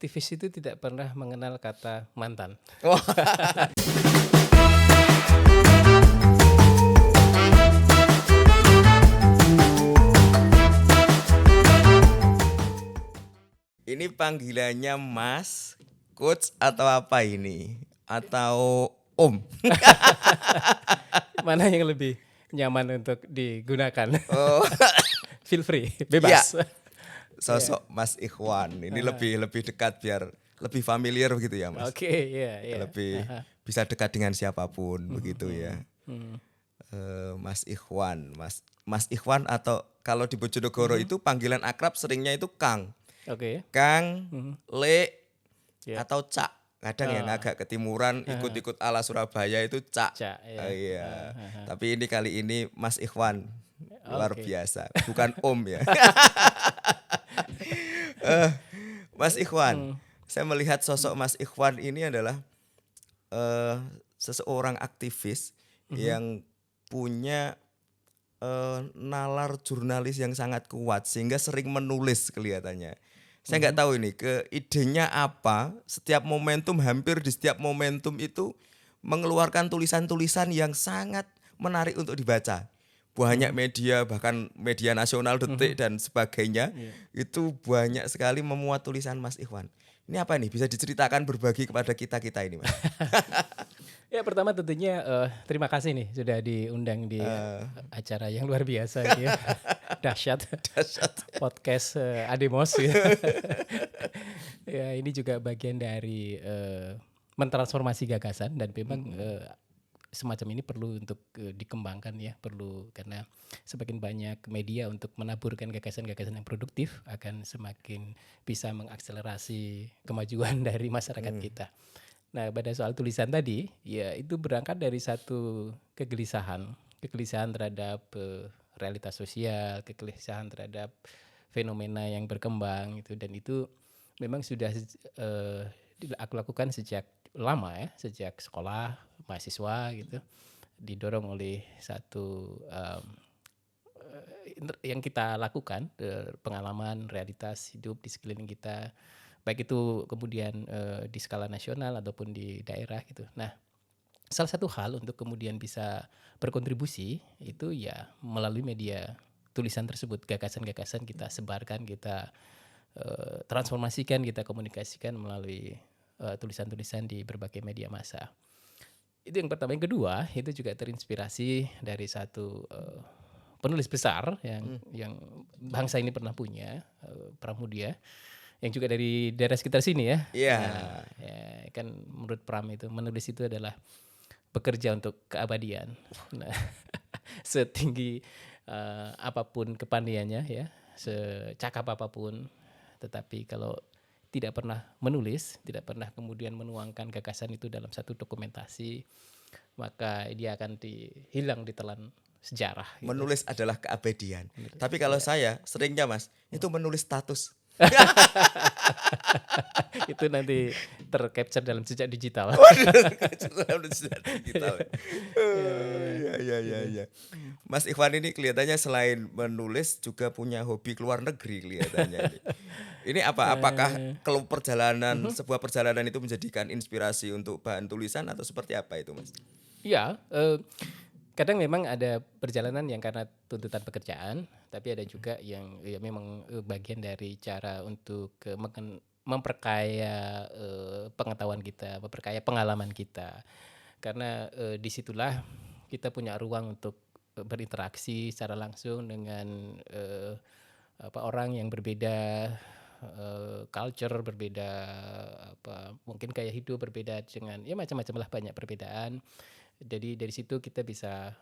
aktivis itu tidak pernah mengenal kata mantan. Wah, ini panggilannya Mas, Coach atau apa ini? Atau Om? Mana yang lebih nyaman untuk digunakan? Oh, Feel free, bebas. sosok Mas Ikhwan ini lebih dekat biar lebih familiar begitu ya Mas. Oke, ya, ya. Lebih bisa dekat dengan siapapun begitu ya. Mas Ikhwan, Mas Ikhwan atau kalau di Bojonegoro itu panggilan akrab seringnya itu Kang, Oke, Kang, Le Ya. atau Cak. Kadang yang agak ketimuran ikut-ikut ala Surabaya itu Cak. Cak, ya. Iya. Tapi ini kali ini Mas Ikhwan luar Oke. biasa, bukan Om ya. Mas Ikhwan, saya melihat sosok Mas Ikhwan ini adalah seseorang aktivis yang punya nalar jurnalis yang sangat kuat sehingga sering menulis kelihatannya. Saya nggak tahu ini ke idenya apa. Setiap momentum, hampir di setiap momentum itu mengeluarkan tulisan-tulisan yang sangat menarik untuk dibaca. Banyak media, bahkan media nasional, Detik dan sebagainya, itu banyak sekali memuat tulisan Mas Ikhwan. Ini apa nih? Bisa diceritakan berbagi kepada kita-kita ini, Mas? Ya pertama tentunya terima kasih nih sudah diundang di acara yang luar biasa ini ya. Dahsyat. Podcast Ademos ya. Ya ini juga bagian dari mentransformasi gagasan dan memang semacam ini perlu untuk dikembangkan ya, perlu karena semakin banyak media untuk menaburkan gagasan-gagasan yang produktif akan semakin bisa mengakselerasi kemajuan dari masyarakat kita. Nah, pada soal tulisan tadi, ya itu berangkat dari satu kegelisahan terhadap realitas sosial, kegelisahan terhadap fenomena yang berkembang gitu, dan itu memang sudah aku lakukan sejak lama ya, sejak sekolah, mahasiswa gitu, didorong oleh satu yang kita lakukan, pengalaman realitas hidup di sekeliling kita, baik itu kemudian di skala nasional ataupun di daerah gitu. Nah, salah satu hal untuk kemudian bisa berkontribusi itu ya melalui media tulisan tersebut, gagasan-gagasan kita sebarkan, kita transformasikan, kita komunikasikan melalui tulisan-tulisan di berbagai media massa. Itu yang pertama. Yang kedua, itu juga terinspirasi dari satu penulis besar yang bangsa ini pernah punya, Pramudia, yang juga dari daerah sekitar sini ya. Iya. Nah, ya kan menurut Pram itu menulis itu adalah bekerja untuk keabadian. Nah, setinggi apapun kepandaiannya ya, secakap apapun, tetapi kalau tidak pernah menulis, tidak pernah kemudian menuangkan gagasan itu dalam satu dokumentasi, maka dia akan hilang di telan sejarah. Gitu. Menulis adalah keabadian. Tapi kalau saya seringnya Mas, itu menulis status. Itu nanti tercapture dalam jejak digital. Ya. Mas Ikhwan ini kelihatannya selain menulis juga punya hobi keluar negeri kelihatannya ini. Ini apakah kalau sebuah perjalanan itu menjadikan inspirasi untuk bahan tulisan atau seperti apa itu Mas? Iya, kadang memang ada perjalanan yang karena tuntutan pekerjaan, tapi ada juga yang ya memang bagian dari cara untuk memperkaya pengetahuan kita, memperkaya pengalaman kita. Karena disitulah kita punya ruang untuk berinteraksi secara langsung dengan orang yang berbeda, culture berbeda, mungkin gaya hidup berbeda dengan ya macam-macam lah, banyak perbedaan. Jadi dari situ kita bisa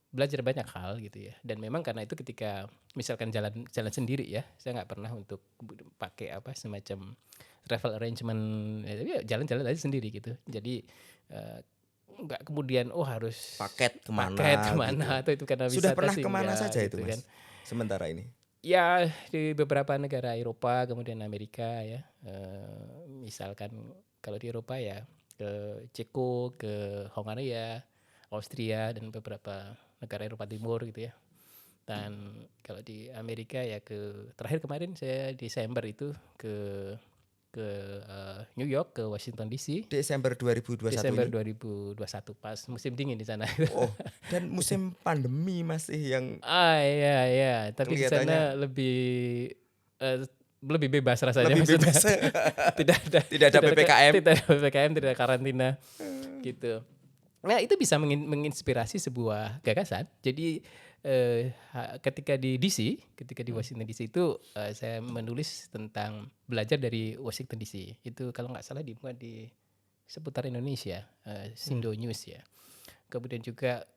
belajar banyak hal gitu ya. Dan memang karena itu ketika misalkan jalan sendiri ya, saya nggak pernah untuk pakai semacam travel arrangement, ya jalan-jalan aja sendiri gitu. Jadi nggak kemudian harus paket kemana gitu. Atau itu karena sudah wisata pernah kemana saja gitu itu Mas? Kan. Sementara ini? Ya di beberapa negara Eropa, kemudian Amerika ya. Misalkan kalau di Eropa ya ke Ceko, ke Hongaria, Austria, dan beberapa negara Eropa Timur gitu ya. Dan kalau di Amerika ya terakhir kemarin saya Desember itu ke ke New York, ke Washington DC. Desember 2021 Desember ini. 2021 pas musim dingin di sana. Oh, dan musim pandemi masih yang Iya. Tapi di sana kelihatannya lebih bebas rasanya lebih maksudnya. bebas. Tidak Tidak ada PPKM. tidak ada PPKM, tidak ada karantina gitu. Nah, itu bisa menginspirasi sebuah gagasan. Jadi ketika di DC, ketika di Washington DC itu saya menulis tentang belajar dari Washington DC. Itu kalau nggak salah dimuat di seputar Indonesia, Sindo News ya. Kemudian juga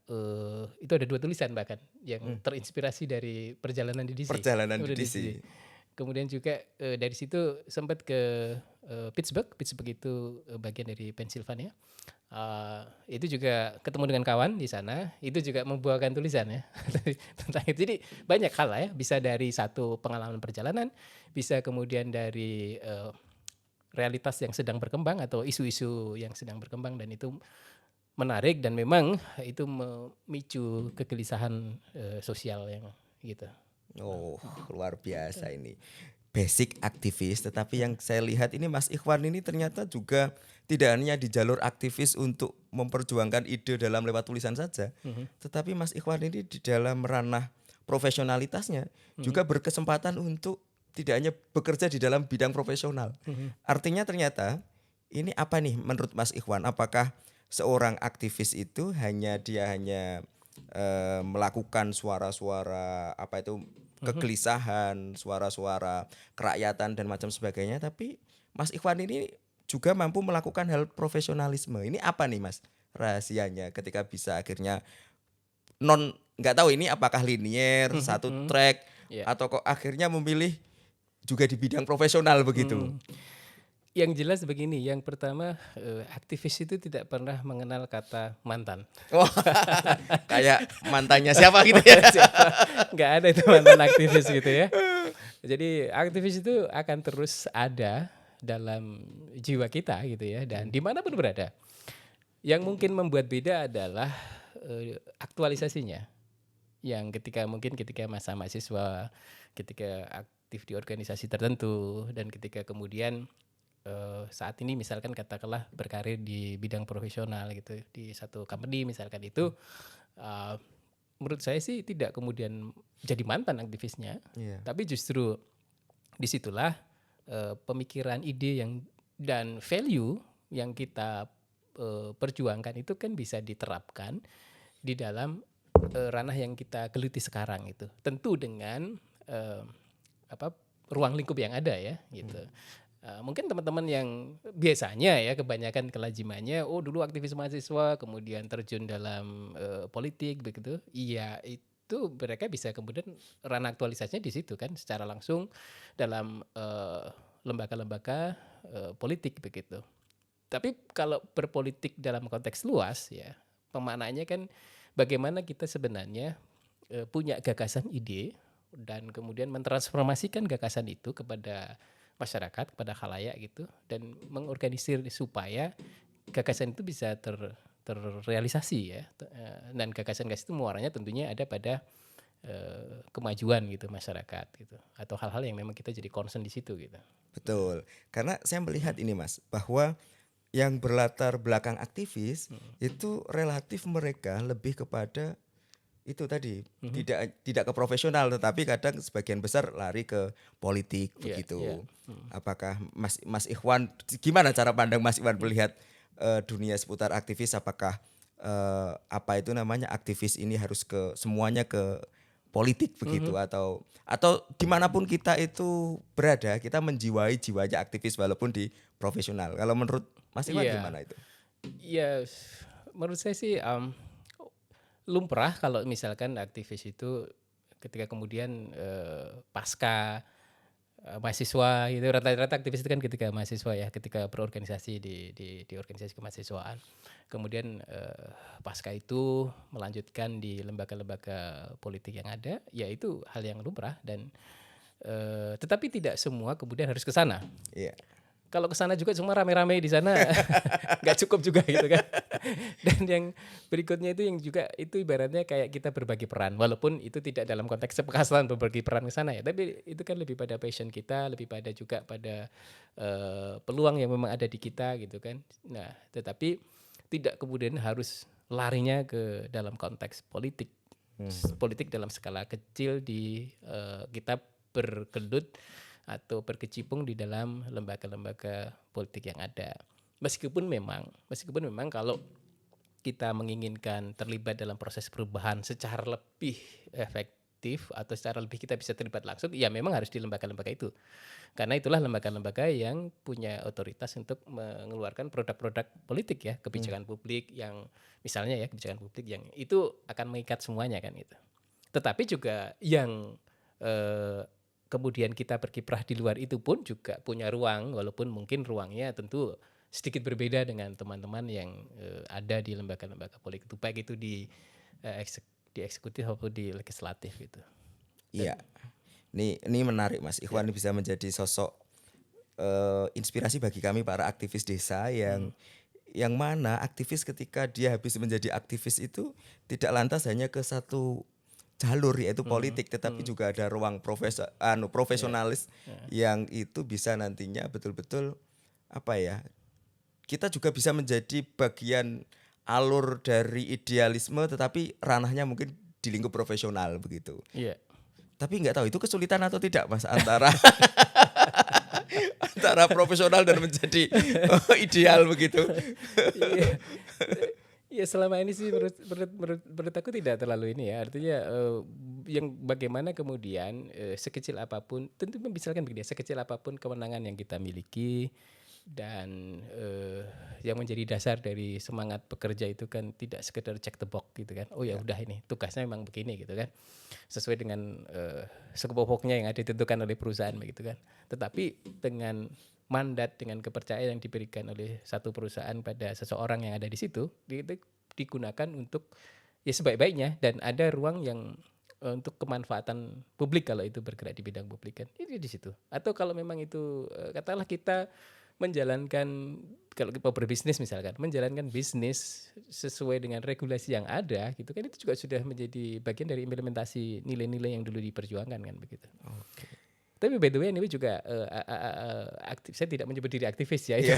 itu ada 2 tulisan bahkan yang terinspirasi dari perjalanan di DC. Perjalanan di DC. Kemudian juga dari situ sempat ke Pittsburgh. Pittsburgh itu bagian dari Pennsylvania. Itu juga ketemu dengan kawan di sana. Itu juga membuahkan tulisan ya tentang itu. Jadi banyak hal lah ya. Bisa dari satu pengalaman perjalanan, bisa kemudian dari realitas yang sedang berkembang atau isu-isu yang sedang berkembang, dan itu menarik dan memang itu memicu kegelisahan sosial yang gitu. Oh, luar biasa ini. Basic aktivis, tetapi yang saya lihat ini Mas Ikhwan ini ternyata juga tidak hanya di jalur aktivis untuk memperjuangkan ide dalam lewat tulisan saja, tetapi Mas Ikhwan ini di dalam ranah profesionalitasnya juga berkesempatan untuk tidak hanya bekerja di dalam bidang profesional. Artinya ternyata ini apa nih menurut Mas Ikhwan? Apakah seorang aktivis itu hanya melakukan suara-suara apa itu kegelisahan, suara-suara kerakyatan dan macam sebagainya, tapi Mas Ikhwan ini juga mampu melakukan hal profesionalisme. Ini apa nih Mas rahasianya ketika bisa akhirnya nggak tahu ini apakah linier satu track atau kok akhirnya memilih juga di bidang profesional begitu. Yang jelas begini, yang pertama aktivis itu tidak pernah mengenal kata mantan. Oh, kayak mantannya siapa gitu ya? Nggak ada itu mantan aktivis gitu ya. Jadi aktivis itu akan terus ada dalam jiwa kita gitu ya, dan dimanapun berada. Yang mungkin membuat beda adalah aktualisasinya. Yang ketika masa mahasiswa, ketika aktif di organisasi tertentu, dan ketika kemudian saat ini misalkan katakanlah berkarir di bidang profesional gitu di satu company misalkan, itu menurut saya sih tidak kemudian jadi mantan aktivisnya, tapi justru disitulah pemikiran, ide dan value yang kita perjuangkan itu kan bisa diterapkan di dalam ranah yang kita geluti sekarang itu, tentu dengan ruang lingkup yang ada ya gitu. Mungkin teman-teman yang biasanya ya kebanyakan kelazimannya dulu aktivis mahasiswa kemudian terjun dalam politik begitu, iya itu mereka bisa kemudian ranah aktualisasinya di situ kan secara langsung dalam lembaga-lembaga politik begitu. Tapi kalau berpolitik dalam konteks luas ya, pemaknaannya kan bagaimana kita sebenarnya punya gagasan, ide, dan kemudian mentransformasikan gagasan itu kepada masyarakat, kepada khalayak gitu, dan mengorganisir supaya gagasan itu bisa terrealisasi ya. Dan gagasan-gagasan itu muaranya tentunya ada pada kemajuan gitu masyarakat gitu, atau hal-hal yang memang kita jadi concern di situ gitu. Betul, karena saya melihat ini Mas, bahwa yang berlatar belakang aktivis itu relatif mereka lebih kepada itu tadi, tidak ke profesional, tetapi kadang sebagian besar lari ke politik begitu. Apakah Mas Ikhwan, gimana cara pandang Mas Ikhwan melihat dunia seputar aktivis? Apakah apa itu namanya aktivis ini harus semuanya ke politik begitu, atau dimanapun kita itu berada kita menjiwai jiwanya aktivis walaupun di profesional? Kalau menurut Mas Ikhwan gimana itu? Iya, menurut saya sih lumrah kalau misalkan aktivis itu ketika kemudian pasca mahasiswa gitu, rata-rata aktivis itu kan ketika mahasiswa ya, ketika berorganisasi di organisasi kemahasiswaan, kemudian pasca itu melanjutkan di lembaga-lembaga politik yang ada, ya itu hal yang lumrah, dan tetapi tidak semua kemudian harus ke sana. kalau ke sana juga cuma rame-rame di sana nggak cukup juga gitu kan. Dan yang berikutnya itu yang juga itu ibaratnya kayak kita berbagi peran, walaupun itu tidak dalam konteks sepekatan berbagi peran ke sana ya, tapi itu kan lebih pada passion kita, lebih pada juga pada peluang yang memang ada di kita gitu kan. Nah, tetapi tidak kemudian harus larinya ke dalam konteks politik. Politik dalam skala kecil di kita bergelut atau berkecimpung di dalam lembaga-lembaga politik yang ada. Meskipun memang kalau kita menginginkan terlibat dalam proses perubahan secara lebih efektif atau secara lebih kita bisa terlibat langsung, ya memang harus di lembaga-lembaga itu. Karena itulah lembaga-lembaga yang punya otoritas untuk mengeluarkan produk-produk politik ya, kebijakan publik yang misalnya ya kebijakan publik yang itu akan mengikat semuanya kan itu. Tetapi juga yang kemudian kita berkiprah di luar itu pun juga punya ruang, walaupun mungkin ruangnya tentu sedikit berbeda dengan teman-teman yang ada di lembaga-lembaga politik, baik itu di eksekutif maupun di legislatif gitu. Iya, ini menarik Mas Ikhwan bisa menjadi sosok inspirasi bagi kami para aktivis desa yang mana aktivis ketika dia habis menjadi aktivis itu tidak lantas hanya ke satu jalur yaitu politik, tetapi juga ada ruang profesionalis yang itu bisa nantinya betul-betul apa ya, kita juga bisa menjadi bagian alur dari idealisme tetapi ranahnya mungkin di lingkup profesional begitu. Iya. Tapi nggak tahu itu kesulitan atau tidak Mas antara antara profesional dan menjadi ideal begitu. Iya. Ya selama ini sih menurut aku tidak terlalu ini ya, artinya yang bagaimana kemudian sekecil apapun, tentu misalkan begini, sekecil apapun kewenangan yang kita miliki dan yang menjadi dasar dari semangat bekerja itu kan tidak sekedar check the box gitu kan, oh ya udah ini tugasnya memang begini gitu kan, sesuai dengan skop-skopnya yang ada ditentukan oleh perusahaan begitu kan, tetapi dengan mandat, dengan kepercayaan yang diberikan oleh satu perusahaan pada seseorang yang ada di situ, itu digunakan untuk ya sebaik-baiknya dan ada ruang yang untuk kemanfaatan publik kalau itu bergerak di bidang publik kan, itu di situ. Atau kalau memang itu katakanlah kita menjalankan, kalau kita berbisnis misalkan, menjalankan bisnis sesuai dengan regulasi yang ada gitu kan, itu juga sudah menjadi bagian dari implementasi nilai-nilai yang dulu diperjuangkan kan begitu. Oke. Tapi by the way ini juga aktif, saya tidak menyebut diri aktivis ya itu.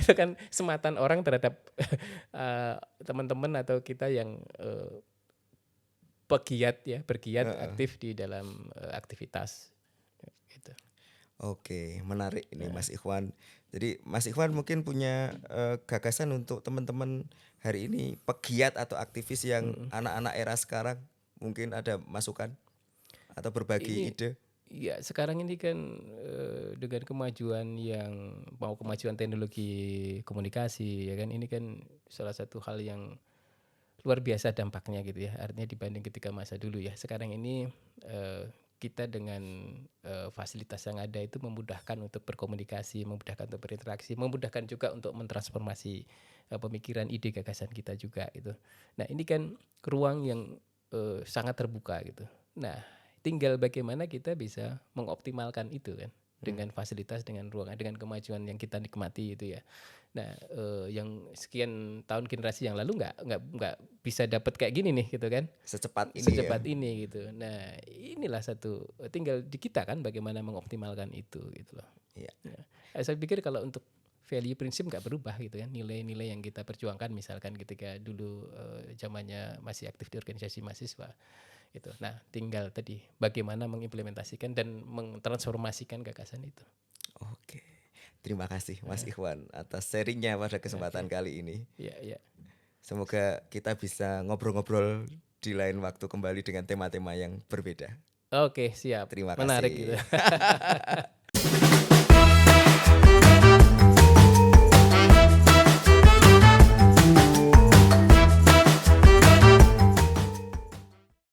Itu kan sematan orang terhadap teman-teman atau kita yang bergiat aktif di dalam aktivitas gitu. Oke, menarik ini Mas Ikhwan. Jadi Mas Ikhwan mungkin punya gagasan untuk teman-teman hari ini pegiat atau aktivis yang anak-anak era sekarang, mungkin ada masukan atau berbagi ide? Ya sekarang ini kan dengan kemajuan kemajuan teknologi komunikasi ya kan, ini kan salah satu hal yang luar biasa dampaknya gitu ya, artinya dibanding ketika masa dulu ya. Sekarang ini kita dengan fasilitas yang ada itu memudahkan untuk berkomunikasi, memudahkan untuk berinteraksi, memudahkan juga untuk mentransformasi pemikiran, ide, gagasan kita juga gitu. Nah ini kan ruang yang sangat terbuka gitu. Nah tinggal bagaimana kita bisa mengoptimalkan itu kan, dengan fasilitas, dengan ruangan, dengan kemajuan yang kita nikmati itu ya. Nah yang sekian tahun generasi yang lalu nggak bisa dapat kayak gini nih gitu kan, Secepat ini gitu. Nah inilah satu, tinggal di kita kan bagaimana mengoptimalkan itu gitu loh. Iya. Saya pikir kalau untuk value prinsip nggak berubah gitu kan, nilai-nilai yang kita perjuangkan misalkan ketika dulu zamannya masih aktif di organisasi mahasiswa itu. Nah tinggal tadi bagaimana mengimplementasikan dan mentransformasikan gagasan itu. Oke, terima kasih Mas Ikhwan atas sharingnya pada kesempatan kali ini. Iya. Semoga kita bisa ngobrol-ngobrol di lain waktu kembali dengan tema-tema yang berbeda. Oke siap. Terima kasih. Menarik gitu.